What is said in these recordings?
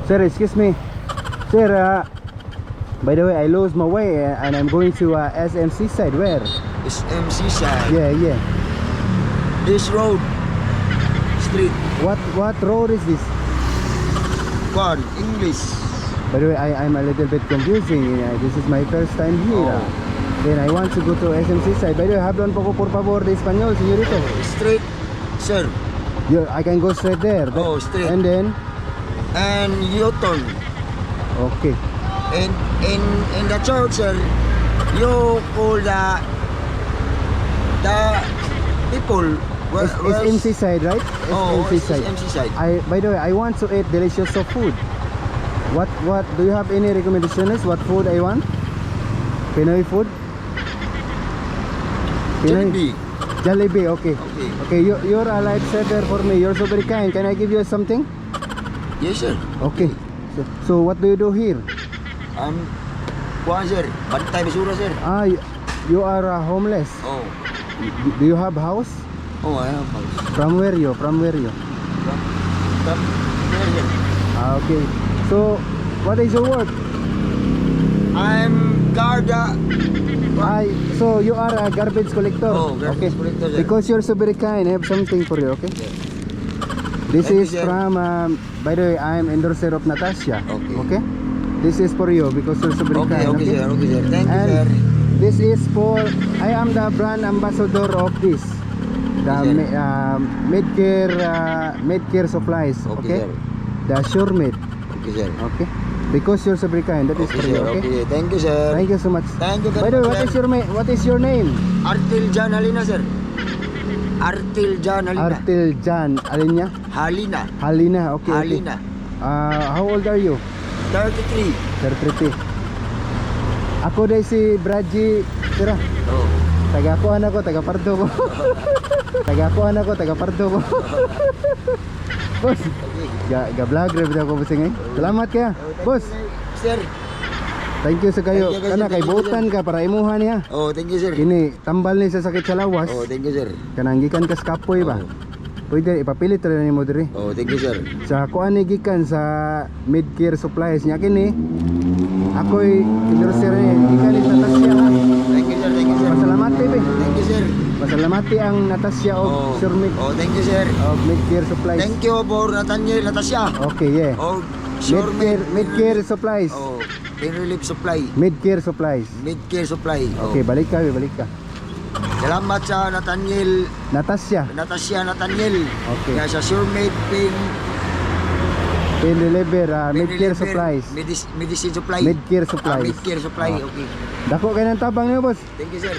Sir, excuse me. Sir, by the way, I lost my way and I'm going to SMC side. Where? SMC side. Yeah. This road. Street. What road is this? One. English. By the way, I'm a little bit confusing. This is my first time here. Then I want to go to SMC side. By the way, hablan poco por favor de español, señorito. Straight, sir. I can go straight there. Oh, straight. And then? And U-turn. Okay. In the church, sir, you call the people. SMC side, right? Oh, SMC side. SMC side. By the way, I want to eat delicious of food. What do you have any recommendations? What food I want? Pinoy food? Jollibee. Jollibee, okay. Okay, you're a lifesaver for me. You're so very kind. Can I give you something? Yes, sir. Okay. So what do you do here? Kuan, sir. Bantay basura, sir. You are homeless. Oh. Do you have house? Oh, I have house. From where you? From there, sir. Okay. So, what is your work? I'm guard. So you are a garbage collector. Oh, garbage collector, sir. Because you're so very kind, I have something for you, okay? Yes. This Thank is you, sir. from, by the way, I'm endorser of Natasha. Okay. This is for you because you're so very kind. Okay, sir. Okay, sir. Thank you, And sir. this is for, I am the brand ambassador of this. The Okay, sir. Medcare supplies, Okay, okay? sir. The Sure Med, Okay, sir. okay? Because you're so very kind, that is Okay, for you, sir. okay? Okay. Thank you, sir. Thank you so much. Thank you By very the way, much, sir. what is your name? Artiljan Halina, sir. Artiljan Halina. Artiljan, alin niya? Halina. Halina, okay. Halina. How old are you? 33. 33. Ako day si Bradji, tira. Oh. Taga-kuhan ako, taga-pardo ko. Taga-kuhan ako, taga-pardo ko. Boss, ga-vlog rin ako boss ngay. Salamat kaya. Boss, Sir. thank you sa kayo. Thank you, Kana kay thank you, buutan ka para imuhan niya. Oh, thank you, sir. Kini tambal ni sa sakit sa lawas. Oh, thank you, sir. Kanang gikan ka sa kapoy ba? Oh. Pwede ipapilit rin nimo diri. Oh, thank you, sir. Sa kuan ni gikan sa Medcare supplies niya kini. Ako'y endorser ni gikan ni Natasha. Thank you, sir. Thank you, sir. Pasalamat baby. Thank you, sir. Pasalamati ang Natasha of Sure Med Oh, thank you, sir. of Medcare supplies. Thank you for Nathaniel Natasha. Okay, yeah. Oh, sure Medcare supplies. Oh, pain relief supply. Medcare supplies. Medcare supply. Oh. Okay, balik ka. Salamat sa Nathaniel Natasha, Natasha Nathaniel. Okay. Kaya sa Sure Med Pain Pain Reliever, Pain Medcare Reliever, supplies. Medicine supply. Medcare supplies. Medcare supply. Oh. Okay. Dako kay nang tabang niyo, boss. Thank you, sir.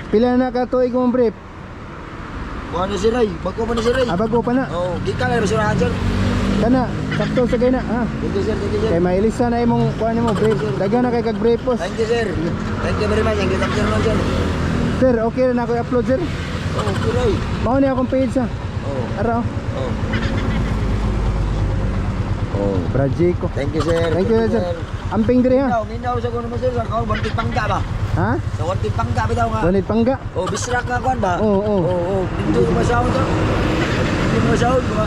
Pila na ka tuig mong brief? Kuha na si Ray. Bago pa na si Ray. Bago pa na. Oh, di ka na basurahan, sir. Kana, sakto sa kay na, ha. Thank you, sir. Thank you, sir. Kay mailisa na imong kuan nimo brief. Daga na kay kag brief, boss. Thank you, sir. Thank you very much. Thank you, sir. Sir, okay na ako i-upload, sir. Oh, okay, Ray. Mao ni akong page sa. Oh, Araw. oh. Oh, Bradji ko. Thank you, sir. Thank you, sir. Amping diri ha. Minaw sa kuno mo, sir. Sa kau bantik pangga ba? Ha? Sa bantik pangga bitaw nga. Donate pangga. Oh, bisrak nga kuan ba? Oo, oo. Oh. Dito masahod to. Dito masahod ba?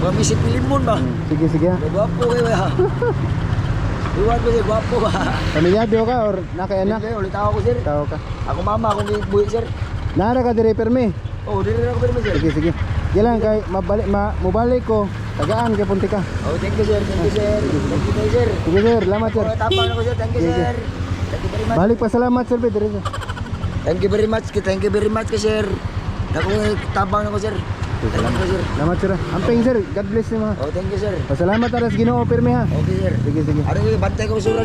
Ba misit limon ba? Sige ha. Gwapo kayo ha. Iwan ko sir, gwapo ba? Pamilyado ka or nakaanak? Hindi, ulit ako sir. Tao ka. Ako mama, akong buhi sir. Nara ka dire permi. Oh, dili na ako pero sir. Sige. Gilang kay mabalik ko. Tagaan kay punti ka. Oh, thank you sir. Thank you sir. Thank you sir. Sige sir, salamat sir. Oh, tapang ako sir. Thank you Sige. sir. Thank you very much. Balik pa salamat sir dire sir. Thank you very much. Thank you very much sir. Ako tabang ako sir. Salamat sir. Salamat sir. Amping sir, God bless you mga. Oh, thank you sir. Pasalamat aras Ginoo permi ha. Okay sir. Sige. Ano yung bantay ko sura?